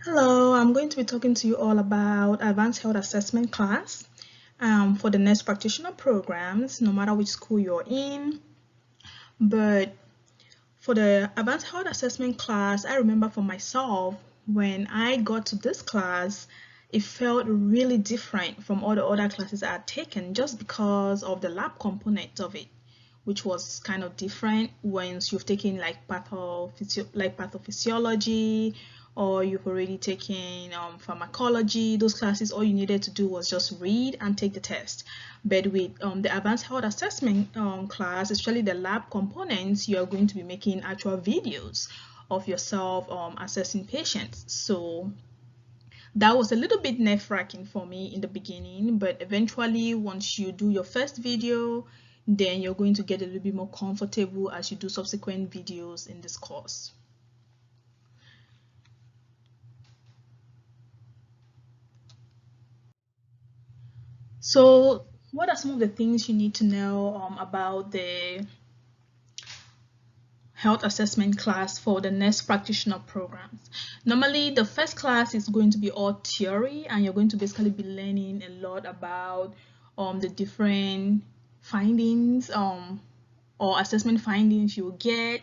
Hello, I'm going to be talking to you all about Advanced Health Assessment class for the nurse practitioner programs, no matter which school you're in. But for the Advanced Health Assessment class, I remember for myself, when I got to this class, it felt really different from all the other classes I had taken just because of the lab component of it, which was kind of different once you've taken like pathophysiology, or you've already taken pharmacology. Those classes, all you needed to do was just read and take the test. But with the advanced health assessment class, especially the lab components, you are going to be making actual videos of yourself assessing patients. So that was a little bit nerve-wracking for me in the beginning, but eventually once you do your first video, then you're going to get a little bit more comfortable as you do subsequent videos in this course. So what are some of the things you need to know about the health assessment class for the nurse practitioner programs? Normally, the first class is going to be all theory, and you're going to basically be learning a lot about the different findings or assessment findings you get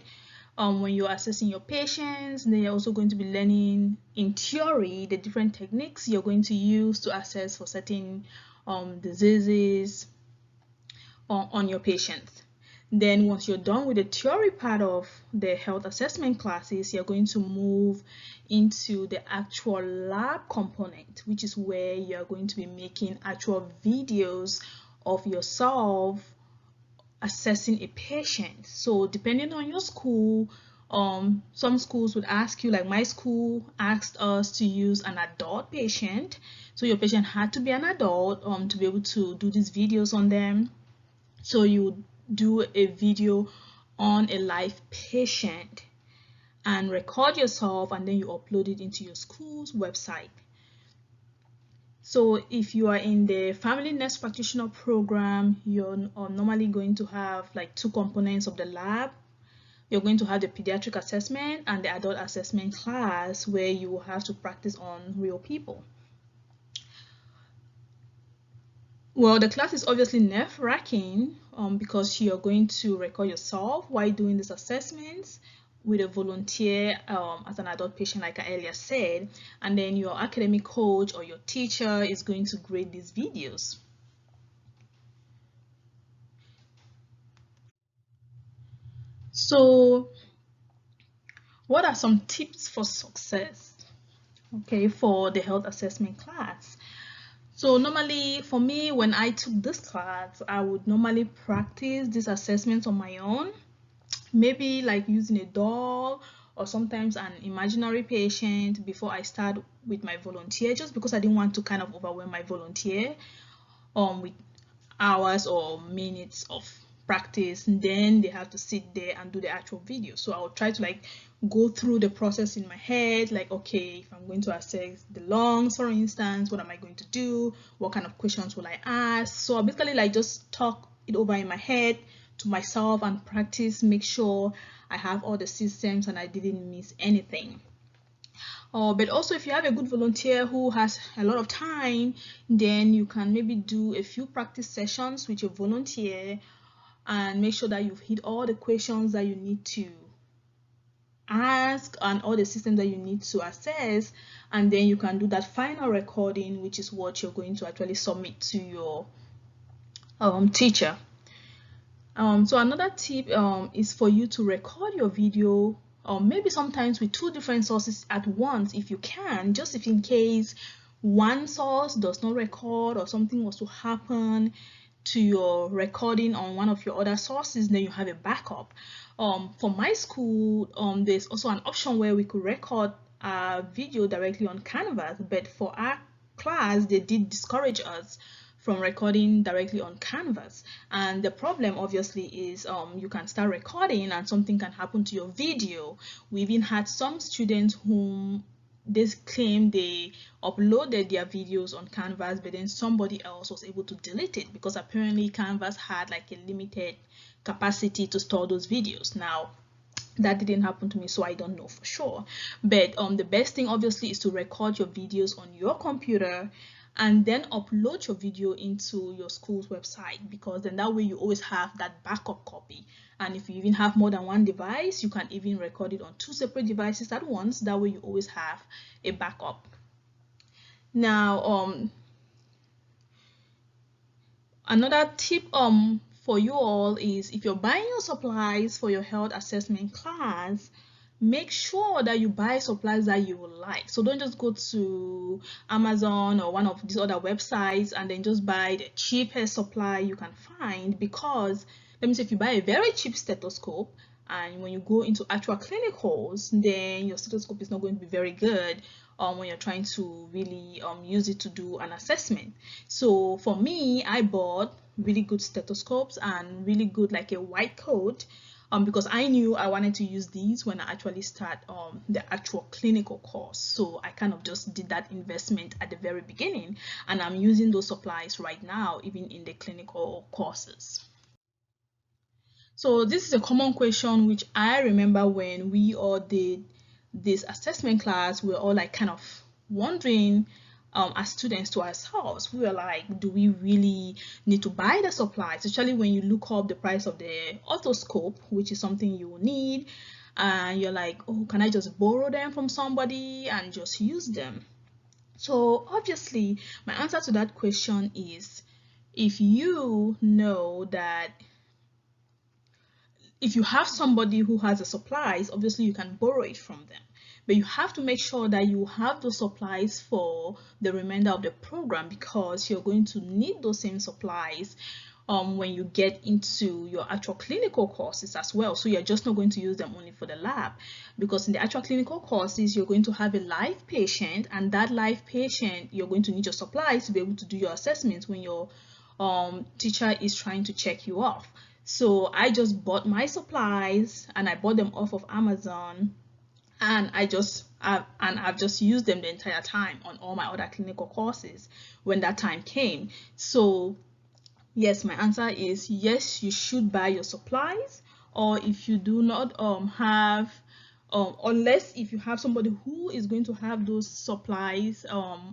when you're assessing your patients. Then you're also going to be learning in theory the different techniques you're going to use to assess for certain diseases on your patients. Then once you're done with the theory part of the health assessment classes, you're going to move into the actual lab component, which is where you're going to be making actual videos of yourself assessing a patient. So depending on your school, some schools would ask you, like my school asked us to use an adult patient. So your patient had to be an adult to be able to do these videos on them. So you do a video on a live patient and record yourself, and then you upload it into your school's website. So if you are in the family nurse practitioner program, you're normally going to have like two components of the lab. You're going to have the pediatric assessment and the adult assessment class, where you will have to practice on real people. Well, the class is obviously nerve-wracking because you're going to record yourself while doing these assessments with a volunteer as an adult patient, like I earlier said, and then your academic coach or your teacher is going to grade these videos. So what are some tips for success, okay, for the health assessment class? So normally for me, when I took this class, I would normally practice these assessments on my own, maybe like using a doll or sometimes an imaginary patient before I start with my volunteer, just because I didn't want to kind of overwhelm my volunteer with hours or minutes of practice, and then they have to sit there and do the actual video. So I'll try to like go through the process in my head, like, okay, if I'm going to assess the lungs, for instance, what am I going to do? What kind of questions will I ask? So I'll basically like just talk it over in my head to myself and practice, make sure I have all the systems and I didn't miss anything. But also, if you have a good volunteer who has a lot of time, then you can maybe do a few practice sessions with your volunteer and make sure that you've hit all the questions that you need to ask and all the systems that you need to assess, and then you can do that final recording, which is what you're going to actually submit to your teacher. So another tip is for you to record your video, maybe sometimes with two different sources at once if you can, just if in case one source does not record or something was to happen to your recording on one of your other sources, then you have a backup. For my school, there's also an option where we could record a video directly on Canvas, but for our class, they did discourage us from recording directly on Canvas. And the problem obviously is you can start recording and something can happen to your video. We even had some students whom they claim they uploaded their videos on Canvas, but then somebody else was able to delete it because apparently Canvas had like a limited capacity to store those videos. Now, That didn't happen to me, so I don't know for sure. But the best thing obviously is to record your videos on your computer and then upload your video into your school's website, because then that way you always have that backup copy. And if you even have more than one device, you can even record it on 2 separate devices at once. That way you always have a backup. Now another tip for you all is, if you're buying your supplies for your health assessment class, make sure that you buy supplies that you will like. So don't just go to Amazon or one of these other websites and then just buy the cheapest supply you can find, because let me say, if you buy a very cheap stethoscope and when you go into actual clinicals, then your stethoscope is not going to be very good when you're trying to really use it to do an assessment. So for me, I bought really good stethoscopes and really good, like a white coat, because I knew I wanted to use these when I actually start the actual clinical course. So I kind of just did that investment at the very beginning, and I'm using those supplies right now, even in the clinical courses. So this is a common question which I remember when we all did this assessment class. We were all like kind of wondering, as students to ourselves, we were like, do we really need to buy the supplies? Especially when you look up the price of the otoscope, which is something you will need, and you're like, oh, can I just borrow them from somebody and just use them? So obviously my answer to that question is, if you know that if you have somebody who has the supplies, obviously you can borrow it from them, but you have to make sure that you have those supplies for the remainder of the program, because you're going to need those same supplies when you get into your actual clinical courses as well. So you're just not going to use them only for the lab, because in the actual clinical courses, you're going to have a live patient, and that live patient, you're going to need your supplies to be able to do your assessments when your teacher is trying to check you off. So I just bought my supplies, and I bought them off of Amazon, and I've just used them the entire time on all my other clinical courses when that time came. So yes, my answer is yes, you should buy your supplies, or if you do not have unless if you have somebody who is going to have those supplies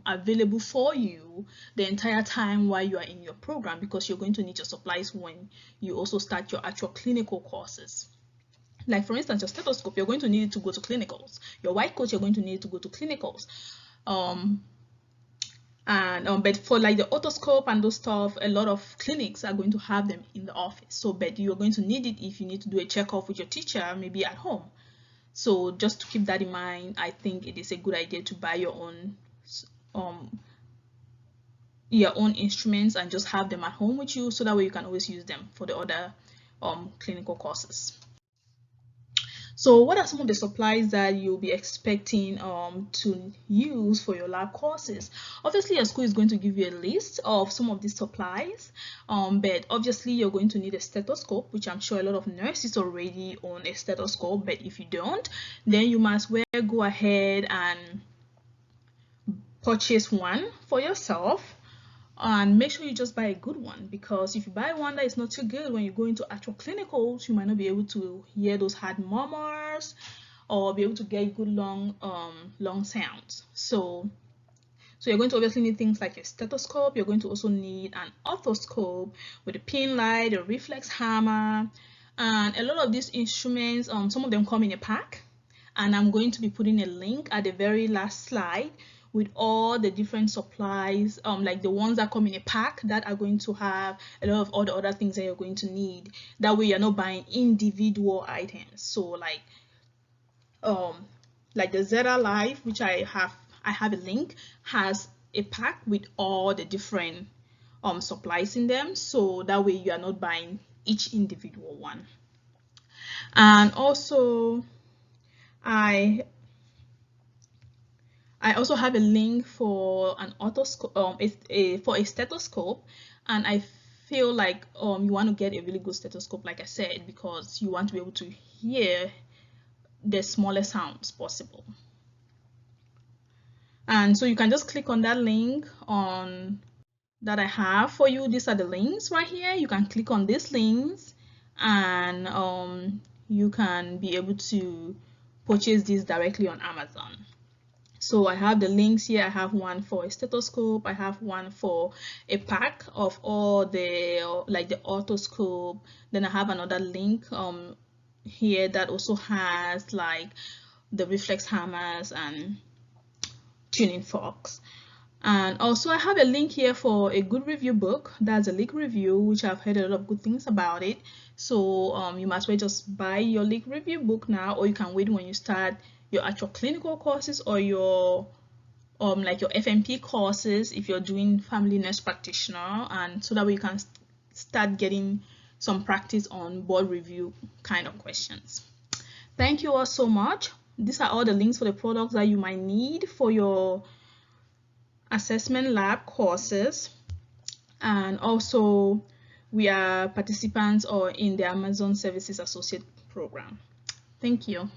available for you the entire time while you are in your program, because you're going to need your supplies when you also start your actual clinical courses. Like for instance, your stethoscope, you're going to need it to go to clinicals. Your white coat, you're going to need it to go to clinicals. But for like the otoscope and those stuff, a lot of clinics are going to have them in the office. So but you're going to need it if you need to do a checkup with your teacher, maybe at home. So just to keep that in mind, I think it is a good idea to buy your own instruments and just have them at home with you, so that way you can always use them for the other clinical courses. So what are some of the supplies that you'll be expecting to use for your lab courses? Obviously, your school is going to give you a list of some of these supplies, but obviously you're going to need a stethoscope, which I'm sure a lot of nurses already own a stethoscope, but if you don't, then you must well go ahead and purchase one for yourself. And make sure you just buy a good one, because if you buy one that is not too good, when you go into actual clinicals, you might not be able to hear those hard murmurs or be able to get good long sounds. So you're going to obviously need things like a stethoscope. You're going to also need an otoscope with a pin light, a reflex hammer, and a lot of these instruments, some of them come in a pack, and I'm going to be putting a link at the very last slide with all the different supplies, like the ones that come in a pack that are going to have a lot of all the other things that you're going to need. That way you're not buying individual items. So like the Zeta Life, which I have a link, has a pack with all the different supplies in them, so that way you are not buying each individual one. And also I also have a link for an otoscope, for a stethoscope, and I feel like you want to get a really good stethoscope, like I said, because you want to be able to hear the smallest sounds possible. And so you can just click on that link that I have for you. These are the links right here. You can click on these links, and you can be able to purchase this directly on Amazon. So I have the links here. I have one for a stethoscope. I have one for a pack of all the like the otoscope. Then I have another link here that also has like the reflex hammers and tuning forks. And also I have a link here for a good review book. That's a leak review, which I've heard a lot of good things about it. So you must well just buy your leak review book now, or you can wait when you start your actual clinical courses or your like your FMP courses if you're doing family nurse practitioner, and so that way you can start getting some practice on board review kind of questions. Thank you all so much. These are all the links for the products that you might need for your assessment lab courses, and also we are participants or in the Amazon Services Associate program. Thank you.